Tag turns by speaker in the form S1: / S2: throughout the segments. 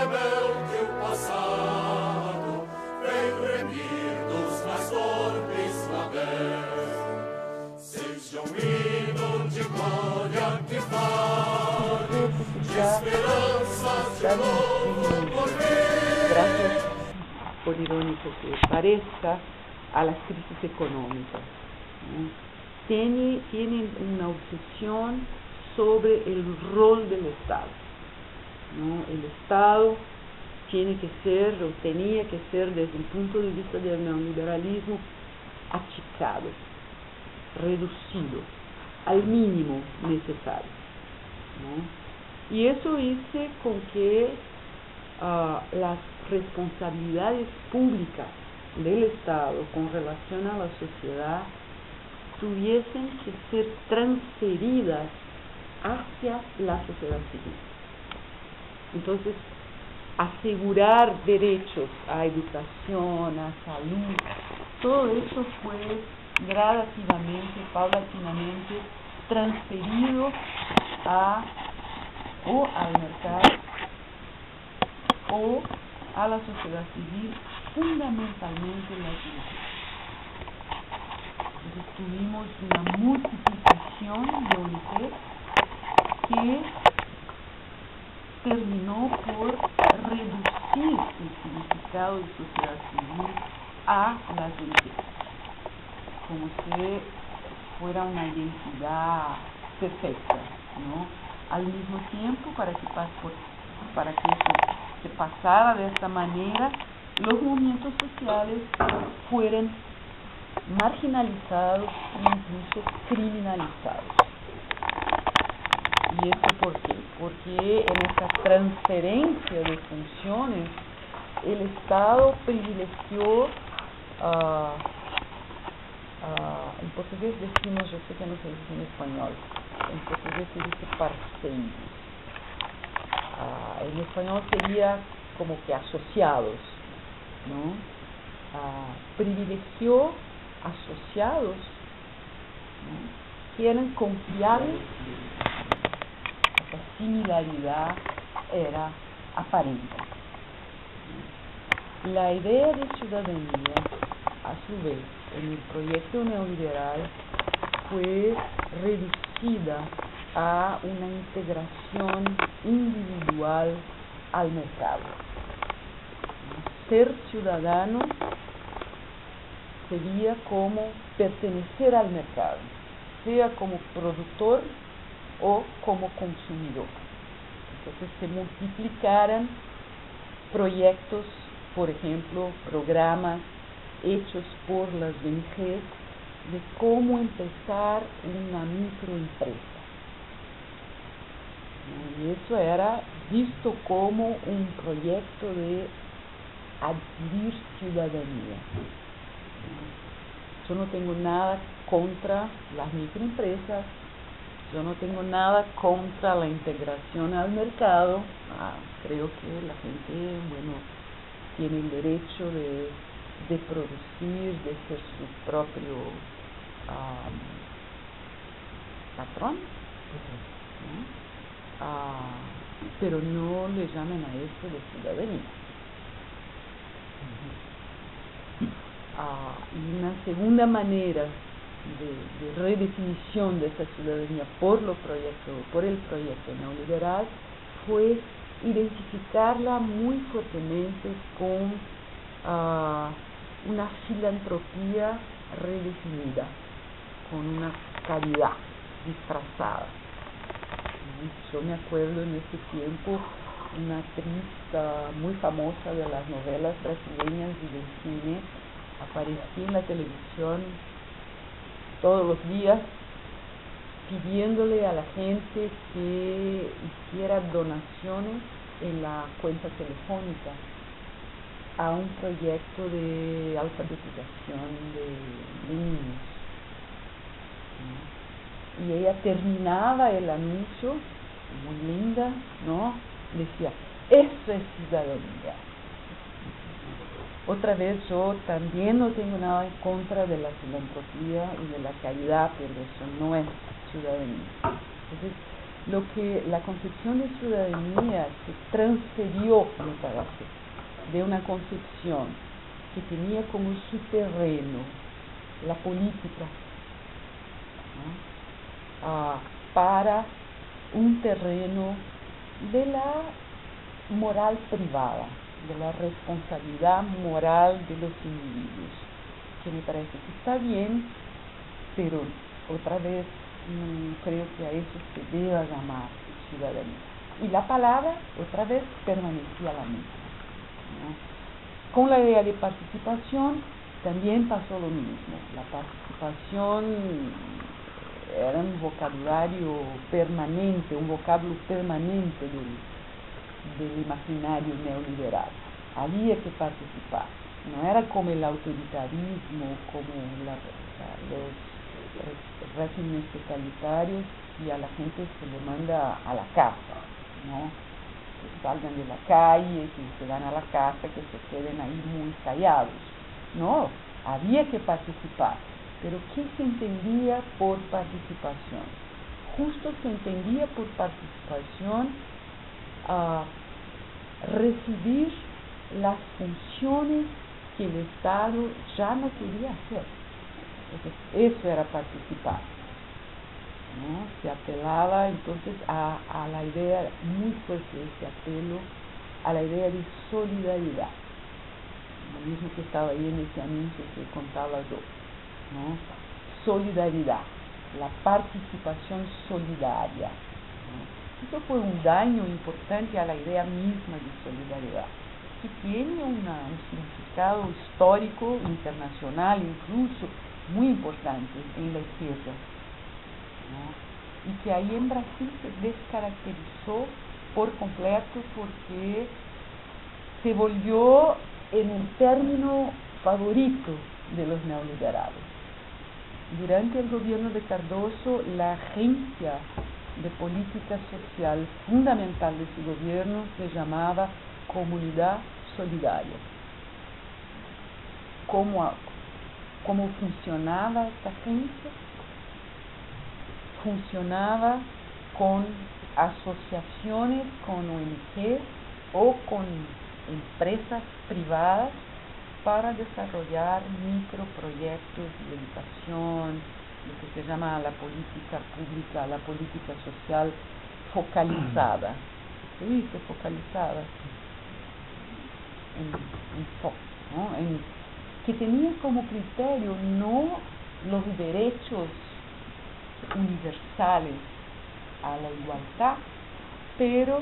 S1: rebelde o passado vem remir dos mais torpes labéis. Seja um hino de glória que fale de esperanças de novo porvir.
S2: Gracias, por irónico que parezca, a las crisis económicas, ¿no? Tienen una obsesión sobre el rol del Estado, ¿no? El Estado tiene que ser, o tenía que ser, desde el punto de vista del neoliberalismo, achicado, reducido al mínimo necesario, ¿no? Y eso hizo con que las responsabilidades públicas del Estado con relación a la sociedad tuviesen que ser transferidas hacia la sociedad civil. Entonces, asegurar derechos a educación, a salud, todo eso fue gradativamente, paulatinamente transferido o al mercado o a la sociedad civil, fundamentalmente las mujeres. Entonces tuvimos una multiplicación de ONGs que terminó por reducir el significado de sociedad civil a las ONGs, como si fuera una identidad perfecta, ¿no? Al mismo tiempo, para que eso se pasara de esta manera, los movimientos sociales fueran marginalizados e incluso criminalizados. ¿Y esto por qué? Porque en esta transferencia de funciones el Estado privilegió, en portugués decimos, yo sé que no se dice en español, en portugués se dice parceiros. En español sería como que asociados, ¿no? Privilegió asociados, ¿no?, que eran confiables. Esa similaridad era aparente. La idea de ciudadanía, a su vez, en el proyecto neoliberal, fue reducida a una integración individual al mercado. Ser ciudadano sería como pertenecer al mercado, sea como productor o como consumidor. Entonces se multiplicaran proyectos, por ejemplo, programas hechos por las ONGs de cómo empezar una microempresa. Y eso era visto como un proyecto de adquirir ciudadanía. Yo no tengo nada contra las microempresas, yo no tengo nada contra la integración al mercado. Creo que la gente, tiene el derecho de producir, de ser su propio patrón, ¿no? Pero no le llamen a esto de ciudadanía. Y una segunda manera de redefinición de esa ciudadanía por el proyecto neoliberal fue identificarla muy fuertemente con una filantropía redefinida, con una caridad disfrazada. Yo me acuerdo en ese tiempo una actriz muy famosa de las novelas brasileñas y del cine aparecía en la televisión todos los días pidiéndole a la gente que hiciera donaciones en la cuenta telefónica a un proyecto de alfabetización de niños. Y ella terminaba el anuncio, muy linda, ¿no? Decía, eso es ciudadanía. Otra vez, yo también no tengo nada en contra de la filantropía y de la caridad, pero eso no es ciudadanía. Entonces, lo que la concepción de ciudadanía se transfirió, me parece, de una concepción que tenía como su terreno la política, ¿no? Para un terreno de la moral privada, de la responsabilidad moral de los individuos, que me parece que está bien, pero otra vez creo que a eso se debe llamar ciudadanía. Y la palabra, otra vez, permanecía la misma, ¿no? Con la idea de participación también pasó lo mismo. La participación era un vocabulario permanente, un vocablo permanente del imaginario neoliberal. Había que participar. No era como el autoritarismo, como los regímenes totalitarios, y a la gente se le manda a la casa, ¿no? Que salgan de la calle, que se van a la casa, que se queden ahí muy callados. No, había que participar. Pero ¿qué se entendía por participación? Justo se entendía por participación recibir las funciones que el Estado ya no quería hacer. Entonces, eso era participar, ¿no? Se apelaba entonces a la idea, muy fuerte ese apelo, a la idea de solidaridad. Lo mismo que estaba ahí en ese anuncio que contaba yo, ¿no? Solidaridad, la participación solidaria, ¿no? Eso fue un daño importante a la idea misma de solidaridad, que tiene un significado histórico, internacional, incluso muy importante en la izquierda, ¿no? Y que ahí en Brasil se descaracterizó por completo porque se volvió en un término favorito de los neoliberales. Durante el gobierno de Cardoso, la agencia de política social fundamental de su gobierno se llamaba Comunidad Solidaria. ¿Cómo funcionaba esta agencia? Funcionaba con asociaciones, con ONGs o con empresas privadas para desarrollar microproyectos de educación, lo que se llama la política pública, la política social focalizada. ¿Se dice focalizada? En foco, ¿no? Que tenía como criterio no los derechos universales a la igualdad, pero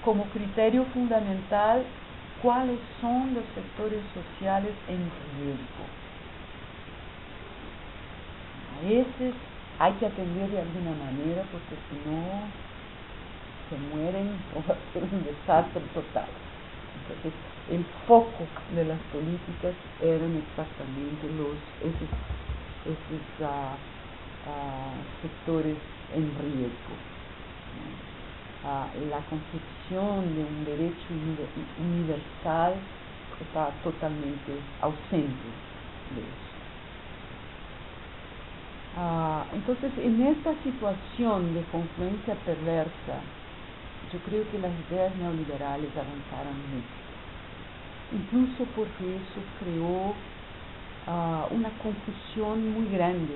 S2: como criterio fundamental cuáles son los sectores sociales en riesgo. A esos hay que atender de alguna manera, porque si no se mueren o va a ser un desastre total. Entonces, el foco de las políticas eran exactamente esos sectores en riesgo. La concepción de un derecho universal está totalmente ausente de eso. Entonces, en esta situación de confluencia perversa, yo creo que las ideas neoliberales avanzaron mucho, incluso porque eso creó una confusión muy grande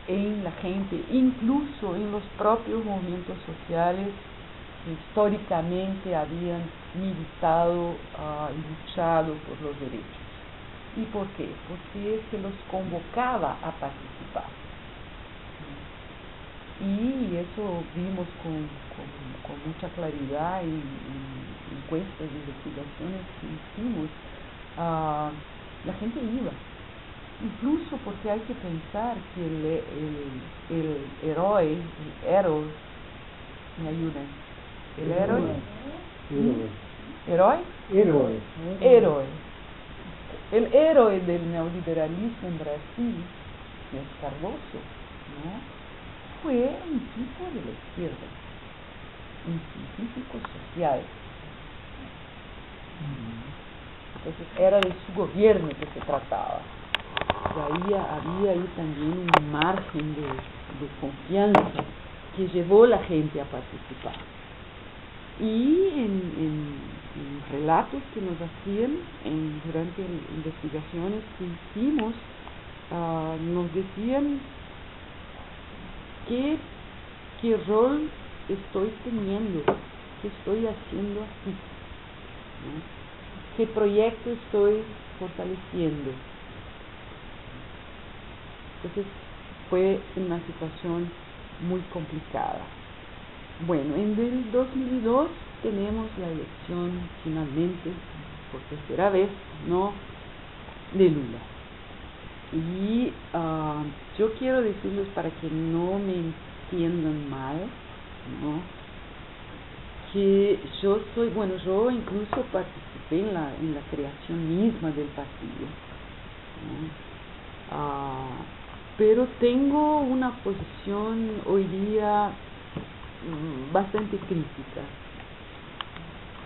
S2: en la gente, incluso en los propios movimientos sociales que históricamente habían militado y luchado por los derechos. ¿Y por qué? Porque se los convocaba a participar. Y eso vimos con mucha claridad en encuestas, investigaciones que hicimos. La gente iba. Incluso porque hay que pensar que el héroe, me ayudan, el el héroe del neoliberalismo en Brasil, que es Cardoso, ¿no? Fue un tipo de la izquierda, un científico social. Entonces era de su gobierno que se trataba. Y ahí había también un margen de confianza que llevó la gente a participar. Y en relatos que nos hacían durante investigaciones que hicimos, nos decían qué rol estoy teniendo, qué estoy haciendo aquí, ¿no? Qué proyecto estoy fortaleciendo. Entonces fue una situación muy complicada. Bueno, en el 2002 tenemos la elección finalmente, por tercera vez, ¿no?, de Lula. Y yo quiero decirles, para que no me entiendan mal, ¿no?, que yo incluso participé en la creación misma del partido, ¿no? Pero tengo una posición hoy día bastante crítica,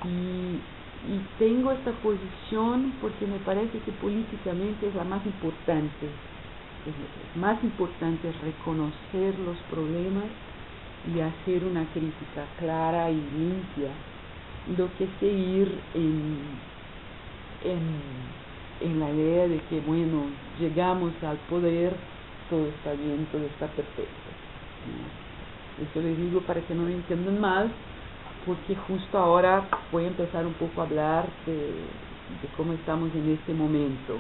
S2: y tengo esta posición porque me parece que políticamente es la más importante. Es más importante reconocer los problemas y hacer una crítica clara y limpia, lo que seguir en la idea de que, bueno, llegamos al poder, todo está bien, todo está perfecto, ¿no? Eso les digo para que no me entiendan mal, porque justo ahora voy a empezar un poco a hablar de cómo estamos en este momento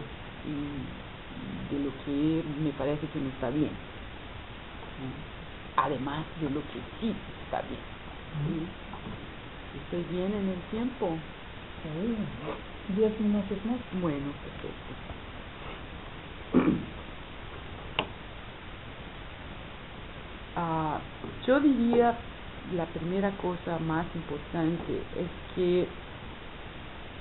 S2: y de lo que me parece que no está bien, ¿no? Además de lo que sí está bien, ¿sí? ¿Estoy bien en el tiempo?
S3: Sí, 10 minutos más.
S2: Bueno, perfecto. Yo diría, la primera cosa más importante es que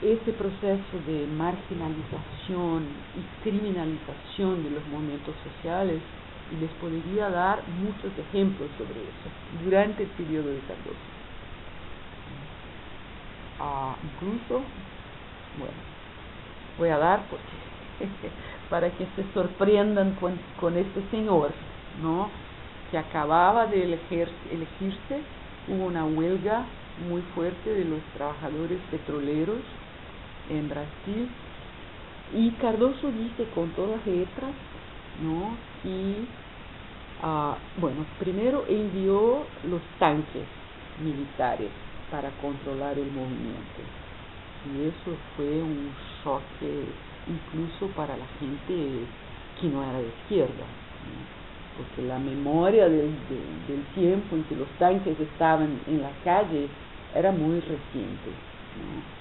S2: este proceso de marginalización y criminalización de los movimientos sociales, y les podría dar muchos ejemplos sobre eso durante el periodo de Cardoso. Incluso, bueno, voy a dar para que se sorprendan con este señor, ¿no?, que acababa de elegirse. Hubo una huelga muy fuerte de los trabajadores petroleros en Brasil, y Cardoso dice con todas letras, ¿no?, y primero envió los tanques militares para controlar el movimiento, y eso fue un choque incluso para la gente que no era de izquierda, ¿no?, porque la memoria del tiempo en que los tanques estaban en la calle era muy reciente, ¿no?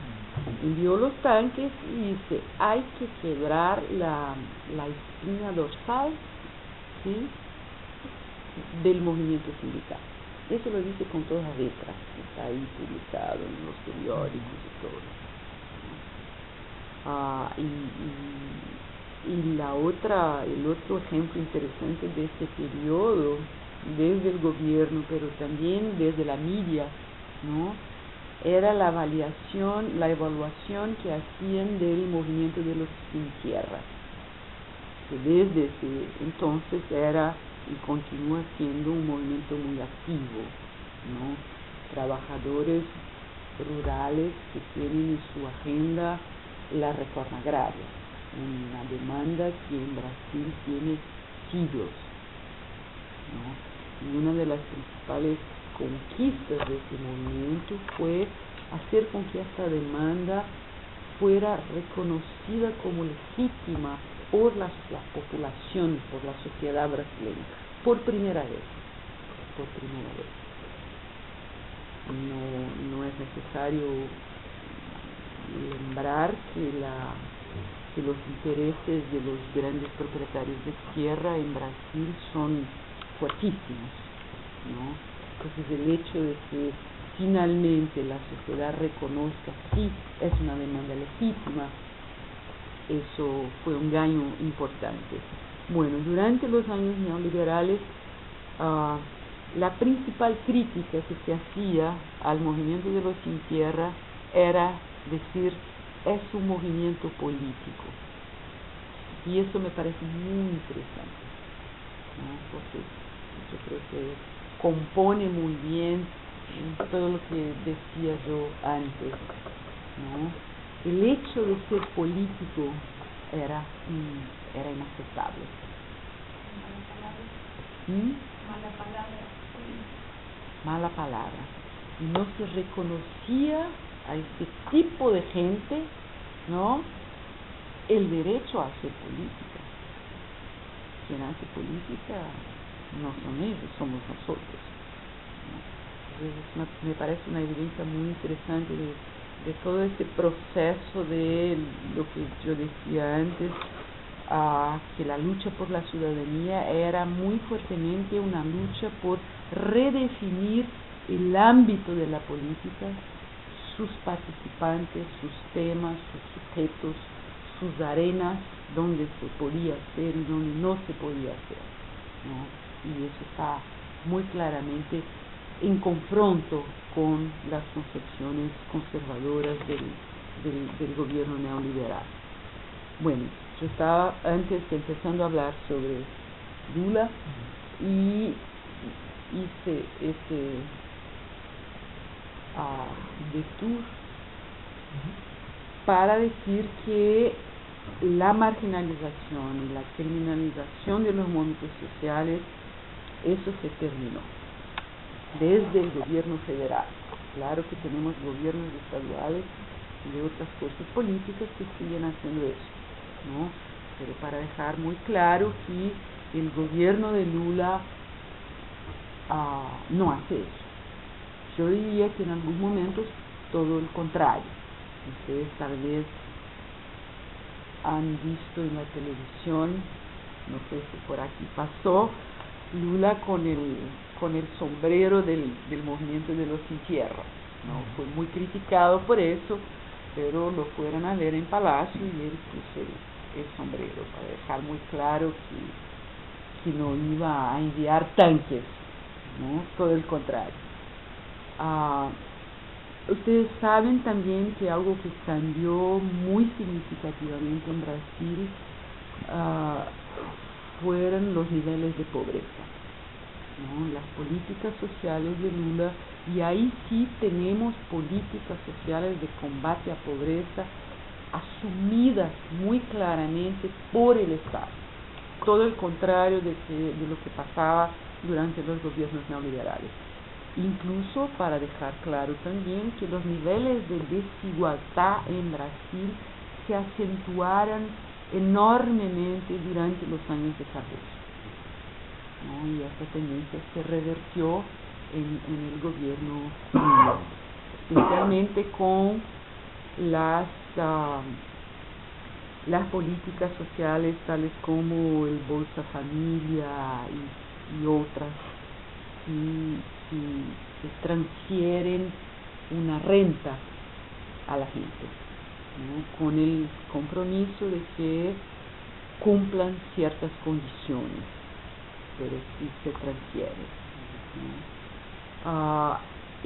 S2: Envió los tanques y dice, hay que quebrar la espina dorsal, ¿sí?, del movimiento sindical. Eso lo dice con todas las letras, está ahí publicado en los periódicos y todo. Y el otro ejemplo interesante de este periodo, desde el gobierno, pero también desde la media, ¿no?, era la evaluación que hacían del movimiento de los sin tierra, que desde ese entonces era y continúa siendo un movimiento muy activo, ¿no?, trabajadores rurales que tienen en su agenda la reforma agraria, una demanda que en Brasil tiene siglos, ¿no? Y una de las principales conquistas de este movimiento fue hacer con que esta demanda fuera reconocida como legítima por la población, por la sociedad brasileña, por primera vez. No es necesario lembrar que los intereses de los grandes propietarios de tierra en Brasil son fuertísimos, ¿no? Entonces el hecho de que finalmente la sociedad reconozca sí es una demanda legítima, eso fue un gano importante. Bueno, durante los años neoliberales, la principal crítica que se hacía al movimiento de los sin tierra era decir, es un movimiento político. Y eso me parece muy interesante, ¿no? Porque yo creo que compone muy bien todo lo que decía yo antes, ¿no? El hecho de ser político era inaceptable. Mala palabra. Y no se reconocía a este tipo de gente, ¿no?, el derecho a hacer política. Quien hace política no son ellos, somos nosotros, ¿no? Entonces me parece una evidencia muy interesante de todo este proceso de lo que yo decía antes, que la lucha por la ciudadanía era muy fuertemente una lucha por redefinir el ámbito de la política, sus participantes, sus temas, sus sujetos, sus arenas, donde se podía hacer y donde no se podía hacer, ¿no? Y eso está muy claramente en confronto con las concepciones conservadoras del gobierno neoliberal. Bueno, yo estaba antes empezando a hablar sobre Lula y hice este detour para decir que la marginalización y la criminalización de los movimientos sociales, eso se terminó desde el gobierno federal. Claro que tenemos gobiernos estaduales y de otras fuerzas políticas que siguen haciendo eso, ¿no? Pero para dejar muy claro que el gobierno de Lula no hace eso. Yo diría que en algunos momentos todo el contrario. Ustedes tal vez han visto en la televisión, no sé si por aquí pasó, Lula con el sombrero del movimiento de los sin tierra, ¿no? Fue muy criticado por eso, pero lo fueron a ver en Palacio y él puso el sombrero para dejar muy claro que no iba a enviar tanques, ¿no? Todo el contrario. Ustedes saben también que algo que cambió muy significativamente en Brasil fueron los niveles de pobreza, ¿no? Las políticas sociales de Lula, y ahí sí tenemos políticas sociales de combate a pobreza asumidas muy claramente por el Estado, todo el contrario de lo que pasaba durante los gobiernos neoliberales. Incluso para dejar claro también que los niveles de desigualdad en Brasil se acentuaron enormemente durante los años de Cardoso, ¿no? Y esta tendencia se revertió en el gobierno Lula, especialmente con las políticas sociales tales como el Bolsa Familia y otras que transfieren una renta a la gente, ¿no? Con el compromiso de que cumplan ciertas condiciones, pero sí se transfiere, ¿no?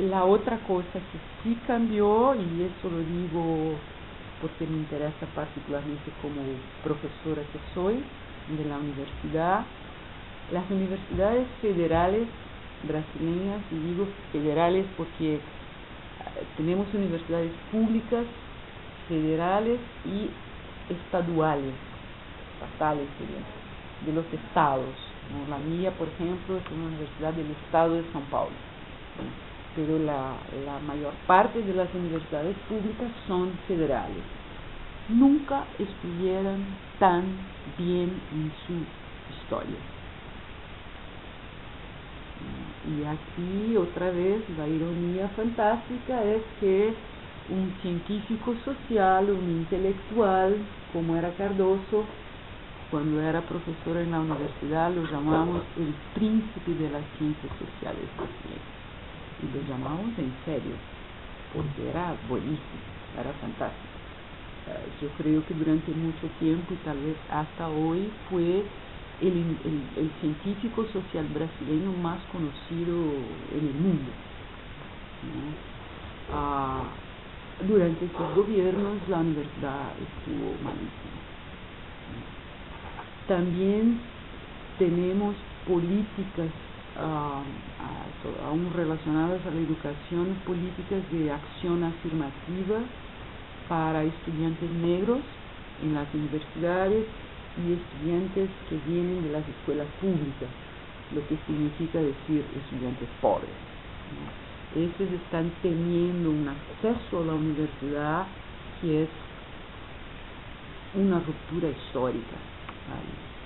S2: La otra cosa que sí cambió, y eso lo digo porque me interesa particularmente como profesora que soy de la universidad, las universidades federales brasileñas, y digo federales porque tenemos universidades públicas, federales y estaduales, estatales de los estados, ¿no? La mía, por ejemplo, es una universidad del estado de São Paulo, ¿no? Pero la mayor parte de las universidades públicas son federales. Nunca estuvieron tan bien en su historia. Y aquí otra vez la ironía fantástica es que un científico social, un intelectual como era Cardoso, cuando era profesor en la universidad lo llamamos el príncipe de las ciencias sociales brasileñas, y lo llamamos en serio porque era buenísimo, era fantástico. Yo creo que durante mucho tiempo y tal vez hasta hoy fue el científico social brasileño más conocido en el mundo, ¿no? Durante estos gobiernos la universidad estuvo malísima. También tenemos políticas aún relacionadas a la educación, políticas de acción afirmativa para estudiantes negros en las universidades y estudiantes que vienen de las escuelas públicas, lo que significa decir estudiantes pobres, ¿no? Estos están teniendo un acceso a la universidad que es una ruptura histórica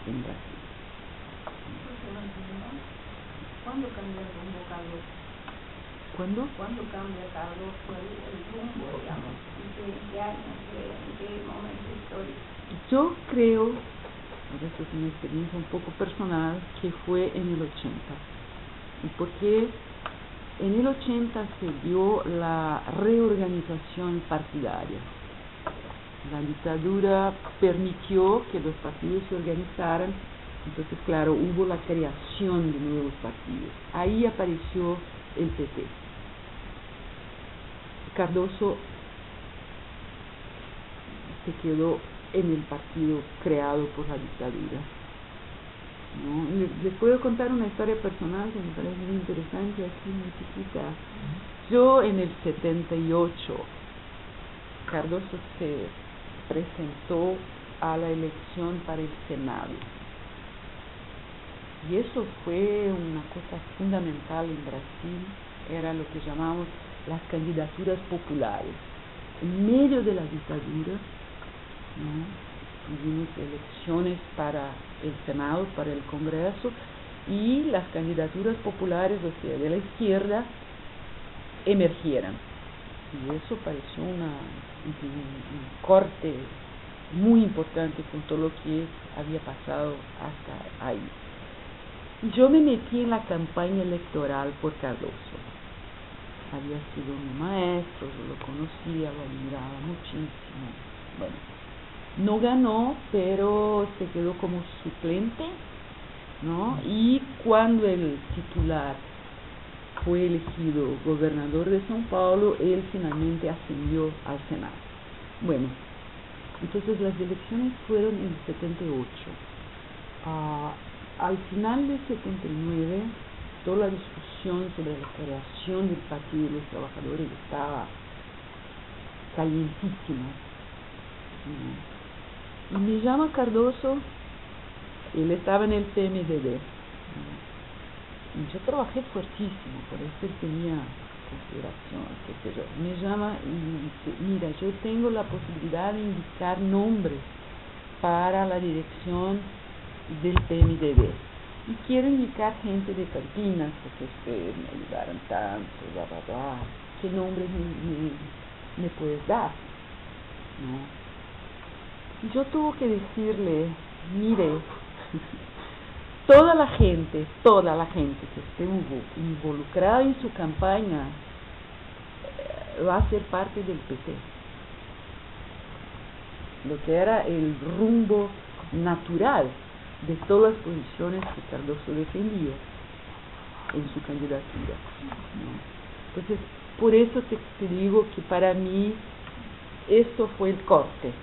S2: en Brasil.
S3: ¿Cuándo cambia el rumbo, Carlos? ¿Cuándo cambia, Carlos, el rumbo, digamos? ¿En qué año? ¿En qué momento histórico?
S2: Yo creo, esta es una experiencia un poco personal, que fue en el 80. ¿Y por qué? En el 80 se dio la reorganización partidaria. La dictadura permitió que los partidos se organizaran, entonces, claro, hubo la creación de nuevos partidos. Ahí apareció el PT. Cardoso se quedó en el partido creado por la dictadura, ¿no? Les puedo contar una historia personal que me parece muy interesante, así muy chiquita. Yo en el 78, Cardoso se presentó a la elección para el Senado. Y eso fue una cosa fundamental en Brasil, era lo que llamamos las candidaturas populares. En medio de la dictadura, ¿no? Tuvimos elecciones para el Senado, para el Congreso, y las candidaturas populares, o sea, de la izquierda, emergieran. Y eso pareció un corte muy importante con todo lo que había pasado hasta ahí. Y yo me metí en la campaña electoral por Cardoso. Había sido mi maestro, yo lo conocía, lo admiraba muchísimo. Bueno, no ganó, pero se quedó como suplente, ¿no? Y cuando el titular fue elegido gobernador de São Paulo, él finalmente ascendió al Senado. Bueno, entonces las elecciones fueron en el 78. Al final del 79, toda la discusión sobre la creación del Partido de los Trabajadores estaba calientísima. Y me llama Cardoso, él estaba en el PMDB. Y yo trabajé fuertísimo, por eso él tenía consideración, qué sé yo. Me llama y dice, mira, yo tengo la posibilidad de indicar nombres para la dirección del PMDB. Y quiero indicar gente de Campinas, porque ustedes me ayudaron tanto, bla, bla, bla. ¿Qué nombres me puedes dar? ¿No? Y yo tuve que decirle, mire, toda la gente que estuvo involucrada en su campaña va a ser parte del PT. Lo que era el rumbo natural de todas las posiciones que Cardoso defendía en su candidatura, ¿no? Entonces, por eso te digo que para mí esto fue el corte,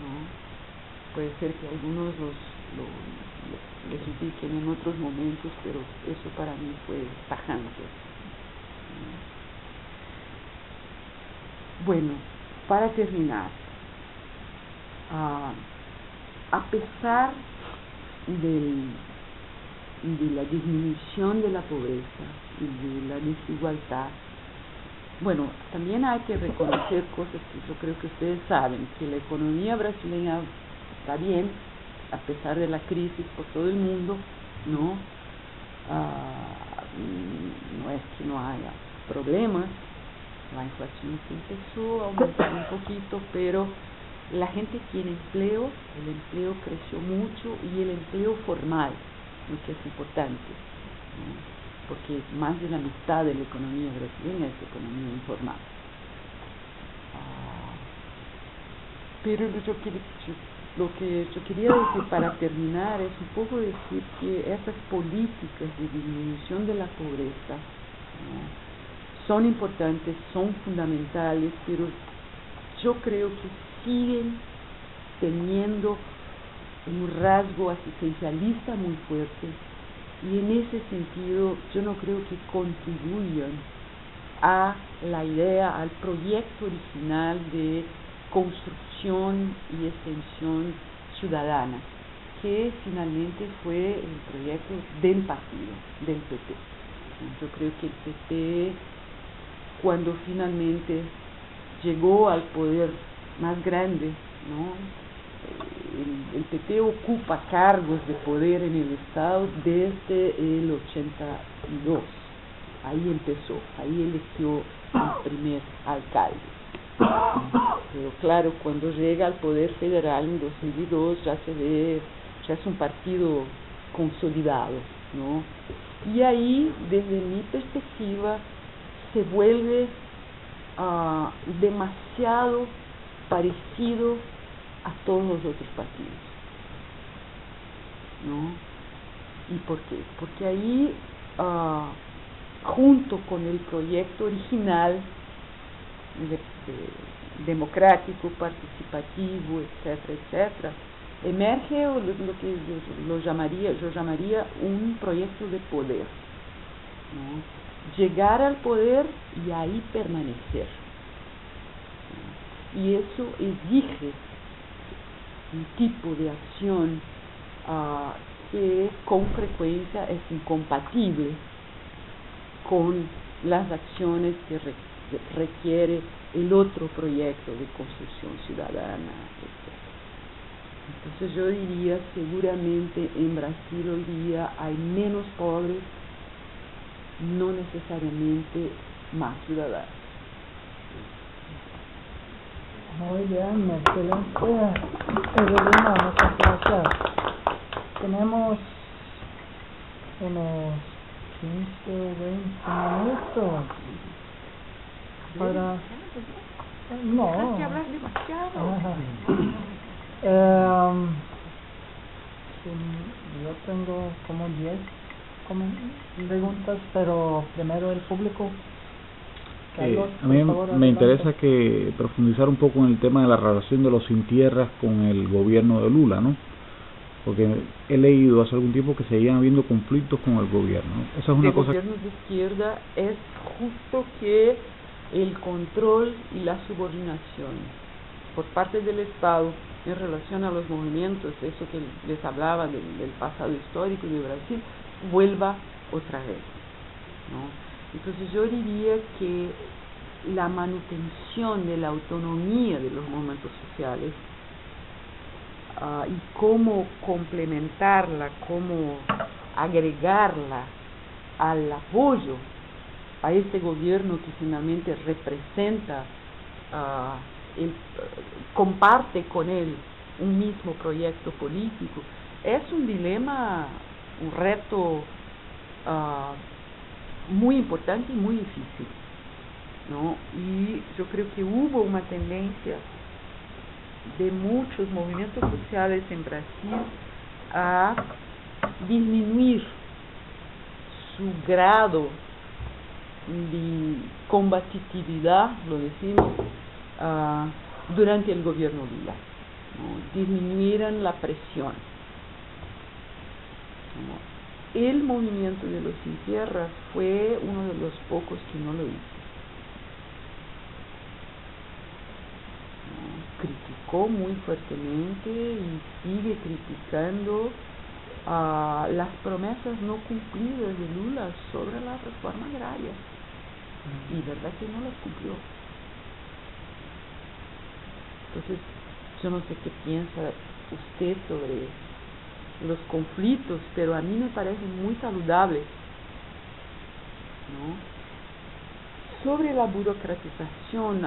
S2: ¿no? Puede ser que algunos les indiquen en otros momentos, pero eso para mí fue tajante, ¿no? Bueno, para terminar, a pesar de la disminución de la pobreza y de la desigualdad, bueno, también hay que reconocer cosas que yo creo que ustedes saben, que la economía brasileña está bien, a pesar de la crisis por todo el mundo, ¿no? No es que no haya problemas, la inflación sí empezó a aumentar un poquito, pero la gente tiene empleo, el empleo creció mucho y el empleo formal, lo que es importante, ¿no? Porque más de la mitad de la economía brasileña es economía informal. Pero lo que yo quería decir para terminar es un poco decir que esas políticas de disminución de la pobreza, ¿no? Son importantes, son fundamentales, pero yo creo que siguen teniendo un rasgo asistencialista muy fuerte y en ese sentido yo no creo que contribuyan a la idea, al proyecto original de construcción y extensión ciudadana, que finalmente fue el proyecto del partido, del PP. Yo creo que el PP, cuando finalmente llegó al poder más grande, ¿no? El PP ocupa cargos de poder en el Estado desde el 82. Ahí empezó, ahí eligió el primer alcalde. Pero claro, cuando llega al poder federal en 2002 ya se ve, ya es un partido consolidado, ¿no? Y ahí, desde mi perspectiva, se vuelve demasiado parecido a todos los otros partidos, ¿no? ¿Y por qué? Porque ahí, junto con el proyecto original democrático, participativo, etcétera, etcétera, emerge lo que yo llamaría un proyecto de poder, ¿no? Llegar al poder y ahí permanecer, ¿no? Y eso exige un tipo de acción que con frecuencia es incompatible con las acciones que requiere el otro proyecto de construcción ciudadana, etc. Entonces yo diría, seguramente en Brasil hoy día hay menos pobres, no necesariamente más ciudadanos.
S4: Muy bien, excelente. Evelina, muchas gracias. Tenemos unos 15 o 20 minutos para... No.
S2: Hay que hablar demasiado.
S4: Yo tengo como 10 preguntas, pero primero el público. Carlos,
S5: a mí
S4: por favor,
S5: me
S4: adelante.
S5: interesa que profundizar un poco en el tema de la relación de los sin tierras con el gobierno de Lula, ¿no? Porque he leído hace algún tiempo que seguían habiendo conflictos con el gobierno, ¿no? Esa es una cosa.
S2: El gobierno de izquierda es justo que el control y la subordinación por parte del Estado en relación a los movimientos, eso que les hablaba del pasado histórico de Brasil, vuelva otra vez, ¿no? Entonces yo diría que la manutención de la autonomía de los movimientos sociales y cómo complementarla, cómo agregarla al apoyo a este gobierno que finalmente representa, comparte con él un mismo proyecto político, es un dilema, un reto muy importante y muy difícil, ¿no? Y yo creo que hubo una tendencia de muchos movimientos sociales en Brasil a disminuir su grado de combatividad, lo decimos, durante el gobierno Lula, ¿no? Disminuyeron la presión, ¿no? El movimiento de los sin tierras fue uno de los pocos que no lo hizo, ¿no? Criticó muy fuertemente y sigue criticando las promesas no cumplidas de Lula sobre la reforma agraria, y verdad que no las cumplió. Entonces yo no sé qué piensa usted sobre los conflictos, pero a mí me parecen muy saludables, ¿no? Sobre la burocratización,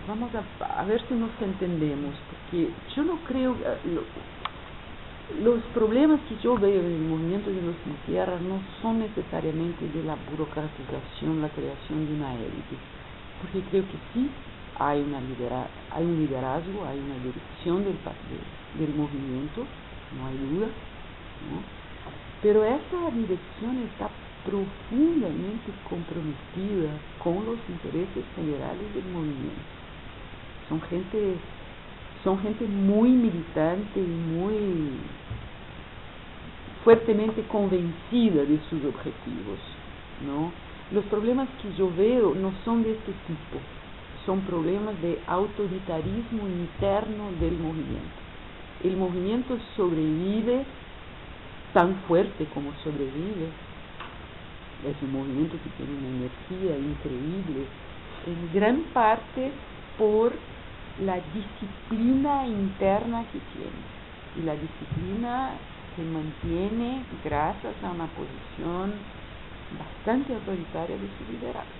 S2: vamos a ver si nos entendemos, porque yo no creo, los problemas que yo veo en el movimiento de los sin tierra no son necesariamente de la burocratización, la creación de una élite, porque creo que sí hay un liderazgo, hay una dirección del movimiento, no hay duda, ¿no? Pero esa dirección está profundamente comprometida con los intereses generales del movimiento. Son gente muy militante y muy fuertemente convencida de sus objetivos, ¿no? Los problemas que yo veo no son de este tipo, son problemas de autoritarismo interno del movimiento. El movimiento sobrevive tan fuerte como sobrevive. Es un movimiento que tiene una energía increíble, en gran parte por la disciplina interna que tiene. Y la disciplina se mantiene gracias a una posición bastante autoritaria de su liderazgo.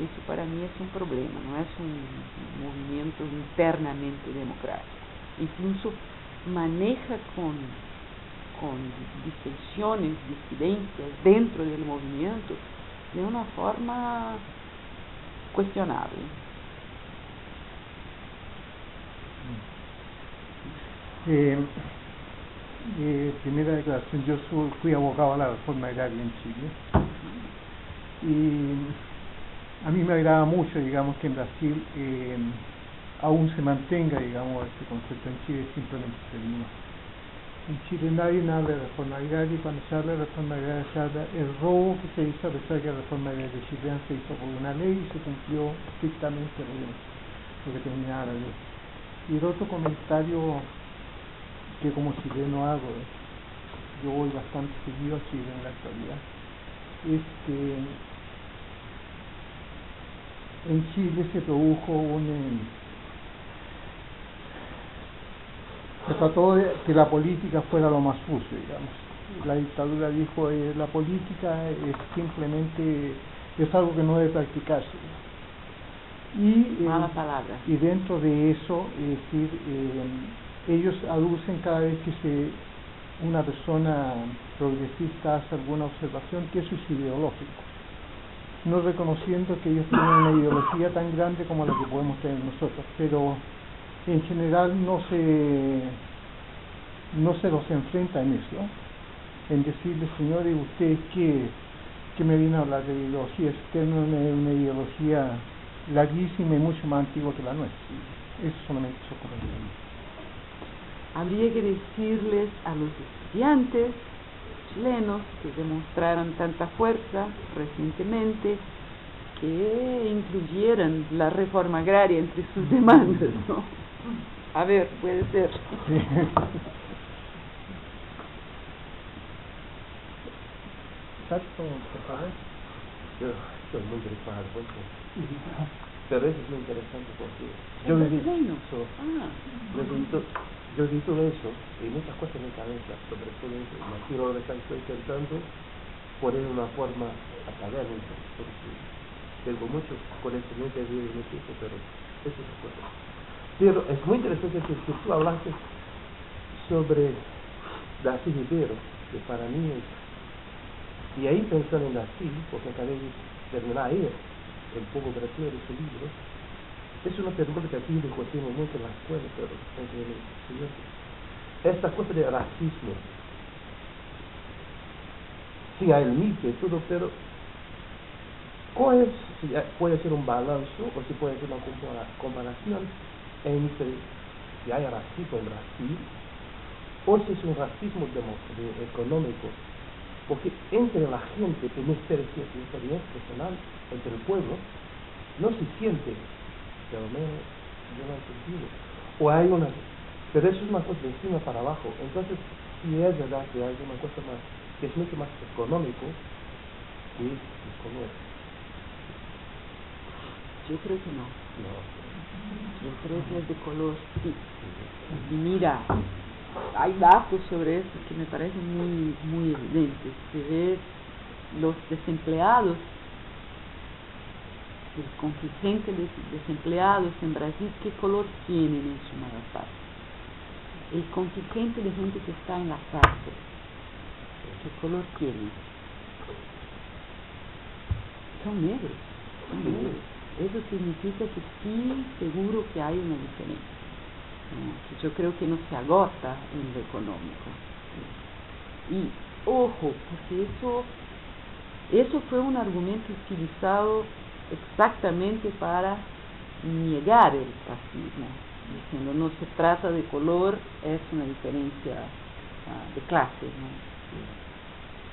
S2: Eso para mí es un problema, no es un movimiento internamente democrático. Incluso maneja con disensiones, disidencias dentro del movimiento de una forma cuestionable.
S6: Primera declaración, yo fui abogado a la reforma agraria en Chile y a mí me agrada mucho, digamos, que en Brasil aún se mantenga, digamos, este concepto. En Chile simplemente se vino. En Chile nadie habla de reforma agraria, y cuando se habla de reforma agraria se habla del robo que se hizo, a pesar que la reforma agraria chilena se hizo por una ley y se cumplió estrictamente lo que tenía la ley. Y el otro comentario que como chileno hago, yo voy bastante seguido a Chile en la actualidad, es que en Chile se produjo se trató de que la política fuera lo más sucio, digamos. La dictadura dijo la política es simplemente es algo que no debe practicarse.
S2: Mala palabra.
S6: Y dentro de eso, es decir, ellos aducen cada vez que una persona progresista hace alguna observación que eso es ideológico, no reconociendo que ellos tienen una ideología tan grande como la que podemos tener nosotros, pero en general no se los enfrenta en eso, en decirles, señores, ¿ustedes qué me vienen a hablar de ideología? Es que no es una ideología larguísima y mucho más antigua que la nuestra. Eso solamente es ocurre.
S2: Habría que decirles a los estudiantes chilenos que demostraron tanta fuerza recientemente que incluyeran la reforma agraria entre sus demandas, ¿no? A ver, puede ser.
S6: Sí. ¿Exacto? ¿Por favor?
S7: Yo estoy muy preocupado, pero eso es muy interesante porque yo vi todo eso y muchas cosas en mi cabeza, sobre todo eso. Aquí lo que estoy intentando poner una forma académica, porque tengo muchos conocimientos de mi tipo, pero eso es cosa. Pero es muy interesante que tú hablaste sobre Darcy Ribeiro, que para mí es, y ahí pensando en Darcy, porque acabé de terminar ayer el pueblo brasileño de su libro, es una pregunta que aquí discutimos mucho en la escuela, pero esta cosa de racismo, sí hay el mito y todo, pero ¿cuál es, si puede ser un balance o si puede ser una comparación entre si hay racismo en Brasil o si es un racismo económico? Porque entre la gente que no esté experiencia personal, entre el pueblo, no se siente, pero menos yo no he sentido. O hay una, pero eso es una cosa de encima para abajo. Entonces, si es verdad que hay una cosa más, que es mucho más económico que el color.
S2: Yo creo que no.
S7: No.
S2: Yo creo que es de color, sí. Y mira, hay datos sobre eso que me parecen muy evidentes. Se ve los desempleados, el contingente de desempleados en Brasil, ¿qué color tienen en su mayor parte? El contingente de gente que está en la cárcel, ¿qué color tienen? Son negros, son negros. Eso significa que sí, seguro que hay una diferencia. Que yo creo que no se agota en lo económico. Y ojo, porque eso fue un argumento utilizado exactamente para negar el racismo, diciendo no se trata de color, es una diferencia de clase, ¿no?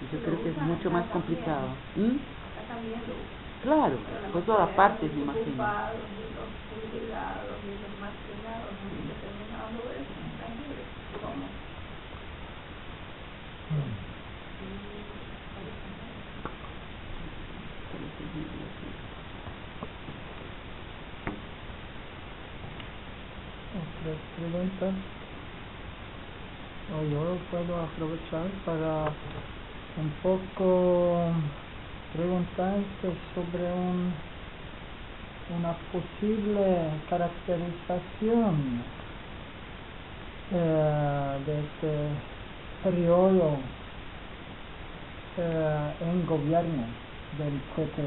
S2: Y yo creo que es mucho más complicado.
S3: Está cambiando.
S2: Claro, pues todas partes, me imagino.
S3: Los jubilados y los marginados han determinado eso, extranjeros, somos.
S6: ¿Otras preguntas? O yo puedo aprovechar para un poco preguntarte sobre una posible caracterización de este periodo en gobierno del PP.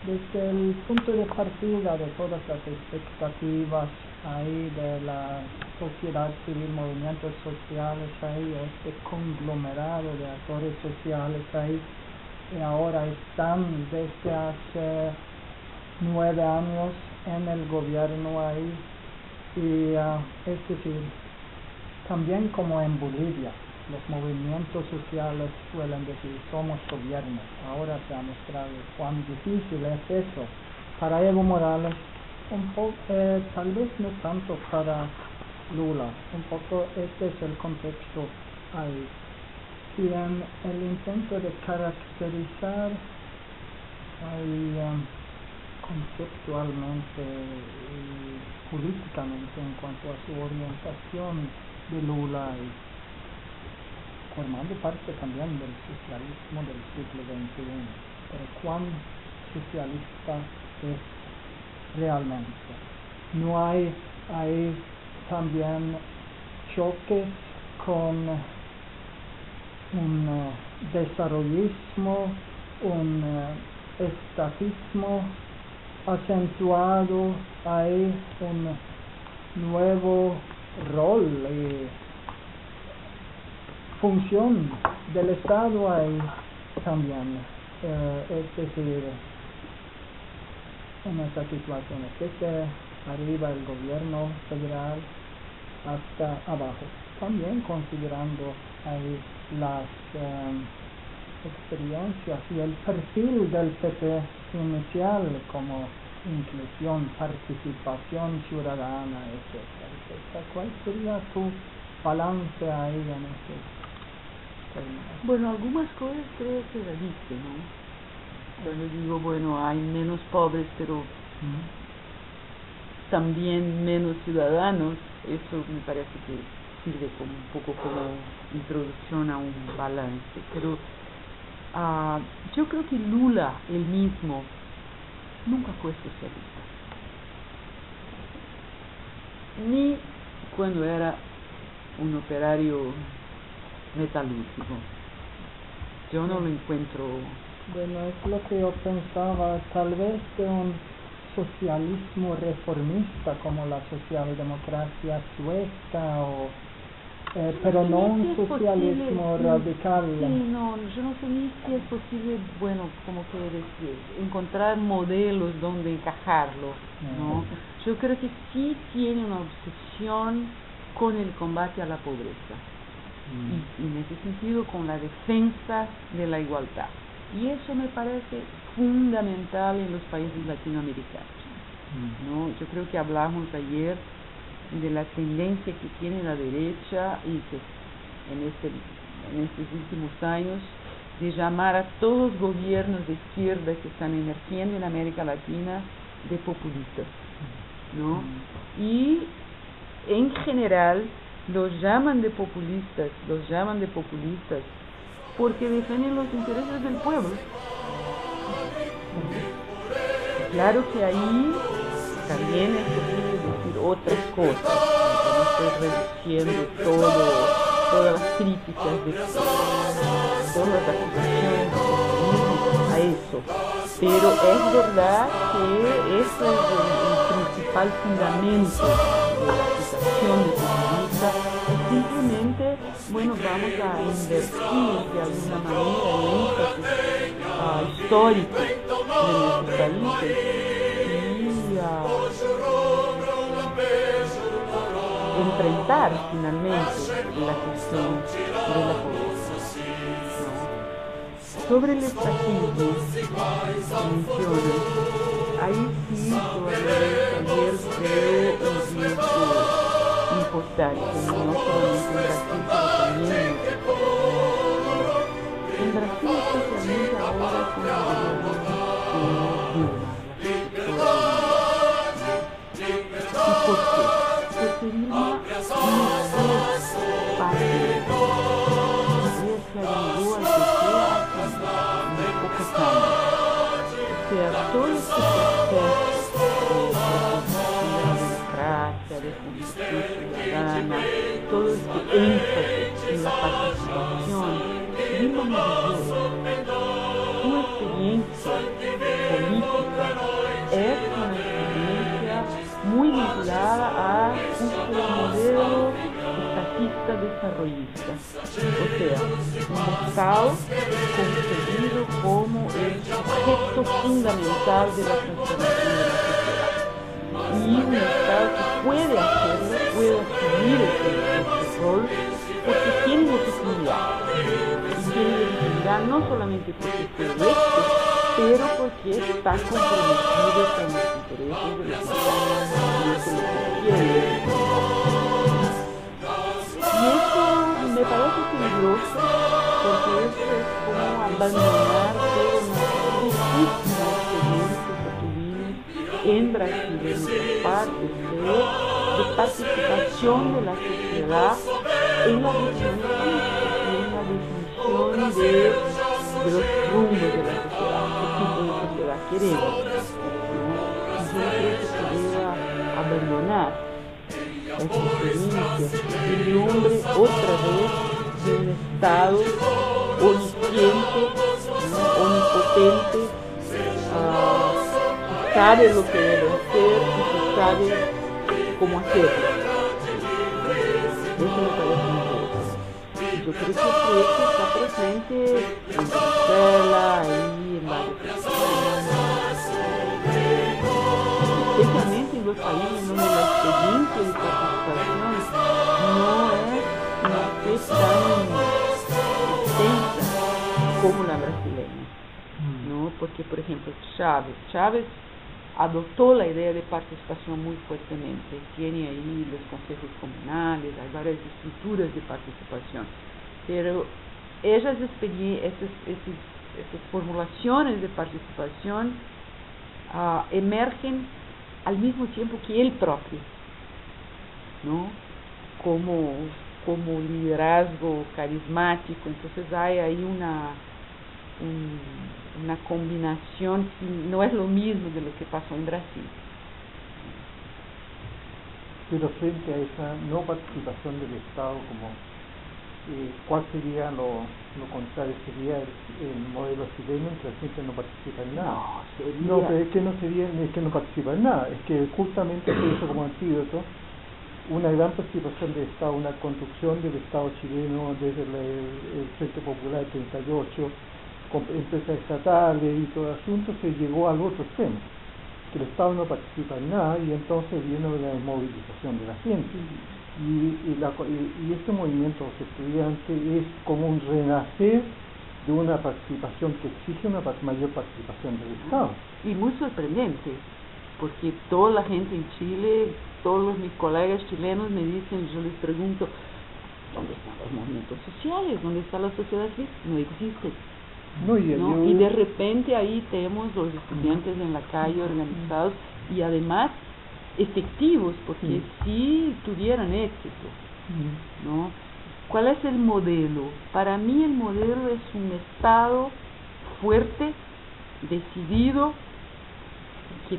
S6: Desde el punto de partida de todas las expectativas ahí de la sociedad civil, movimientos sociales ahí, este conglomerado de actores sociales ahí, y ahora están desde hace 9 años en el gobierno ahí, y es decir, también como en Bolivia, los movimientos sociales suelen decir somos gobierno. Ahora se ha mostrado cuán difícil es eso para Evo Morales, un poco, tal vez no tanto para Lula, un poco este es el contexto ahí. Y en el intento de caracterizar ahí, conceptualmente y políticamente en cuanto a su orientación de Lula y formando parte también del socialismo del siglo XXI, pero cuán socialista es realmente. No hay ahí también choques con un desarrollismo, un estatismo acentuado, hay un nuevo rol y función del Estado ahí también, es decir, en estas situaciones, desde arriba el gobierno federal hasta abajo, también considerando ahí las experiencias y el perfil del PP inicial como inclusión, participación ciudadana, etc. ¿Cuál sería tu balance ahí en este término?
S2: Bueno, algunas cosas creo que las dice, ¿no? Cuando digo, bueno, hay menos pobres, pero también menos ciudadanos, eso me parece que sirve como un poco como introducción a un balance. Pero yo creo que Lula, él mismo, nunca fue socialista. Ni cuando era un operario metalúrgico. Yo no lo encuentro.
S6: Bueno, es lo que yo pensaba, tal vez de un socialismo reformista como la socialdemocracia sueca, pero no un socialismo radical.
S2: Sí, no, yo no sé ni si es posible, bueno, como que decir, encontrar modelos donde encajarlo, ¿no? Yo creo que sí tiene una obsesión con el combate a la pobreza y en ese sentido con la defensa de la igualdad. Y eso me parece fundamental en los países latinoamericanos, ¿no? Yo creo que hablamos ayer de la tendencia que tiene la derecha y que en estos últimos años de llamar a todos los gobiernos de izquierda que están emergiendo en América Latina de populistas, ¿no? Y en general los llaman de populistas porque defienden los intereses del pueblo. Claro que ahí también es posible decir otras cosas, no estoy reduciendo todas las críticas de todas las acusaciones a eso, pero es verdad que ese es el principal fundamento de la acusación de populista, es simplemente, bueno, vamos a invertir de alguna manera el énfasis histórico de nuestros países y enfrentar finalmente la cuestión de la pobreza, ¿no? Sobre el estatismo que mencionas, ahí sí todavía ayer creo un riesgo importante, no solamente en Brasil, pero también en Brasil, especialmente ahora con el gobierno de Dilma. ¿Y por qué? Porque Dilma no es parte de eso. Ella esclavizó al PT hace pocos años. O sea, todo este proceso de democracia, de constitución ciudadana, todo este énfasis en la participación, Dilma no vivió. Su experiencia política es una experiencia muy vinculada a un modelo estatista desarrollista, o sea, un Estado concebido como el objeto fundamental de la transformación de la sociedad, y un Estado que puede hacerlo, puede asumir ese rol, porque tiene legitimidad, y tiene legitimidad no solamente porque fue electo, pero porque está comprometido con los intereses de los ciudadanos, y eso es lo que quiere. Y eso me parece peligroso, porque eso es como abandonar toda una riquísima experiencia que tuvimos en Brasil, en otras partes, de participación de la sociedad en la decisión política, en la definición de los rumbos de la sociedad, qué tipo de sociedad queremos, ¿no? Y yo creo que se debe abandonar esa experiencia en nombre otra vez de un Estado onisciente, ¿no? Omnipotente, que sabe lo que debe hacer y que sabe cómo hacerlo. Eso me parece muy interesante. Yo creo que esto está presente en Venezuela, ahí en varios países, especialmente en los países donde la experiencia de participación no es tan extensa como la brasileña, ¿no? Porque, por ejemplo, Chávez adoptó la idea de participación muy fuertemente, tiene ahí los consejos comunales, hay varias estructuras de participación, pero esas formulaciones de participación emergen al mismo tiempo que él propio, ¿no? Como liderazgo carismático, entonces hay ahí una combinación que no es lo mismo de lo que pasó en Brasil.
S6: Pero frente a esa no participación del Estado, ¿cuál sería lo contrario? ¿Sería el modelo chileno en que la gente no participa en nada? No, pero es que no sería, es que no participa en nada, es que justamente se hizo como antídoto una gran participación del Estado, una construcción del Estado chileno desde el Frente Popular 38, con empresas estatales y todo el asunto, se llegó al otro extremo, que el Estado no participa en nada, y entonces viene la desmovilización de la gente. Y este movimiento de los estudiantes es como un renacer de una participación que exige una mayor participación del Estado.
S2: Y muy sorprendente, porque toda la gente en Chile, todos mis colegas chilenos me dicen, yo les pregunto, ¿dónde están los movimientos sociales? ¿Dónde está la sociedad civil? No existe.
S6: ¿No?
S2: Y de repente ahí tenemos los estudiantes en la calle organizados y además efectivos, porque si tuvieran éxito, ¿no? ¿Cuál es el modelo? Para mí el modelo es un Estado fuerte, decidido, que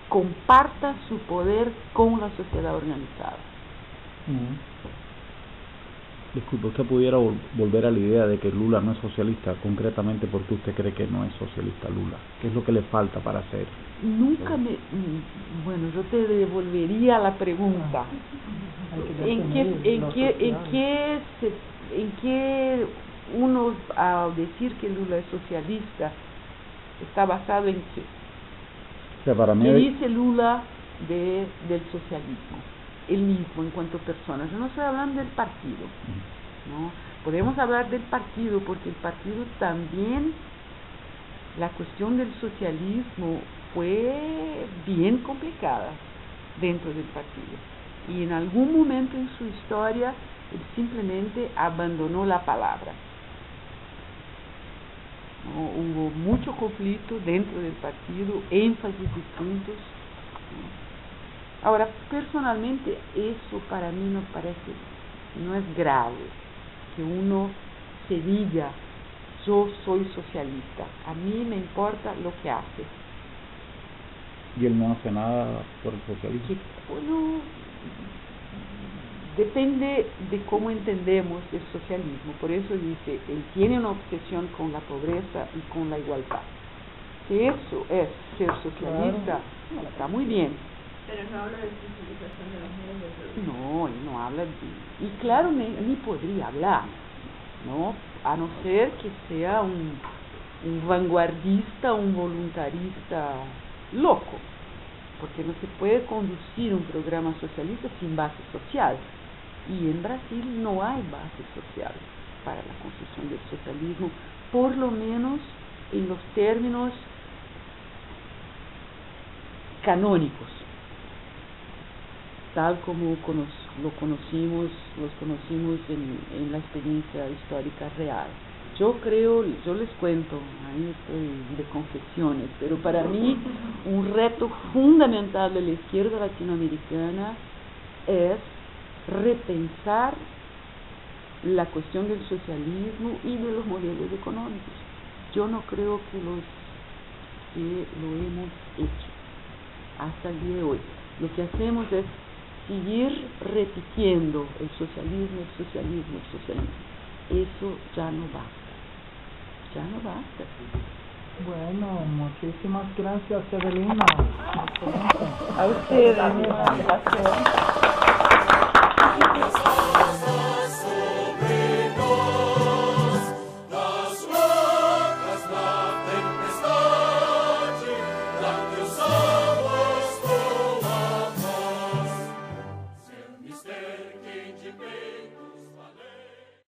S2: comparta su poder con la sociedad organizada.
S5: Disculpe, ¿usted pudiera volver a la idea de que Lula no es socialista? Concretamente, ¿por qué usted cree que no es socialista Lula? ¿Qué es lo que le falta para hacer?
S2: Bueno, yo te devolvería la pregunta. ¿En qué uno, al decir que Lula es socialista, está basado en qué?
S5: O sea, para mí
S2: ¿Qué dice Lula del socialismo? el mismo en cuanto a personas. Yo no estoy hablando del partido, ¿no? Podemos hablar del partido porque el partido también, la cuestión del socialismo fue bien complicada dentro del partido. Y en algún momento en su historia, él simplemente abandonó la palabra. ¿No? Hubo mucho conflicto dentro del partido, énfasis distintos. ¿No? Ahora, personalmente, eso para mí no parece, no es grave, que uno se diga, yo soy socialista, a mí me importa lo que hace.
S5: Y él no hace nada por el socialismo.
S2: Que, bueno, depende de cómo entendemos el socialismo. Por eso dice, él tiene una obsesión con la pobreza y con la igualdad. Si eso es ser socialista,
S4: Claro.
S2: está muy bien.
S3: Pero no habla de civilización de los medios.
S2: No, él no habla de... Y claro, ni podría hablar, ¿no? A no ser que sea un vanguardista, un voluntarista loco, porque no se puede conducir un programa socialista sin base social. Y en Brasil no hay base social para la construcción del socialismo, por lo menos en los términos canónicos, tal como los conocimos en la experiencia histórica real. Yo creo, yo les cuento, ahí estoy de confesiones, pero para mí un reto fundamental de la izquierda latinoamericana es repensar la cuestión del socialismo y de los modelos económicos. Yo no creo que lo hemos hecho hasta el día de hoy. Lo que hacemos es seguir repitiendo el socialismo. Eso ya no basta. Ya no basta.
S4: Bueno, muchísimas gracias, Evelina.
S2: A ustedes, gracias.